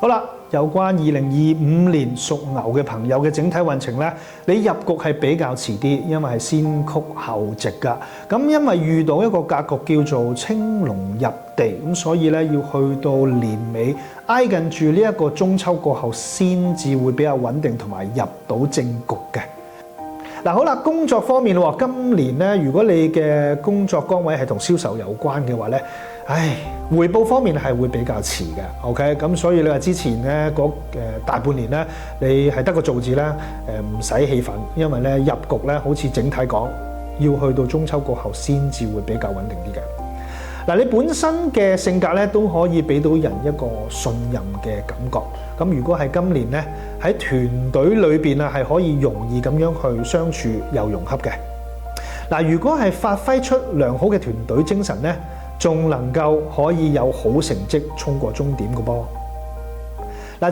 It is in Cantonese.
好啦，有關2025年屬牛嘅朋友嘅整體運程咧，你入局係比較遲啲，因為係先曲後直㗎。咁因為遇到一個格局叫做青龍入地，咁所以咧要去到年尾挨近住呢一個中秋過後，先至會比較穩定同埋入到正局嘅。嗱，好啦，工作方面喎，今年咧，如果你嘅工作崗位係同銷售有關嘅話咧，回報方面係會比較遲嘅 ，OK， 咁所以你話之前咧大半年咧，你係得個做字咧，唔使氣憤，因為咧入局咧好似整體講，要去到中秋過後先至會比較穩定啲嘅。嗱，你本身嘅性格咧都可以俾到人一個信任嘅感覺。咁如果係今年咧喺團隊裏邊啊，係可以容易咁樣去相處又融洽嘅。嗱，如果係發揮出良好嘅團隊精神咧，仲能夠可以有好成績衝過終點嘅噃。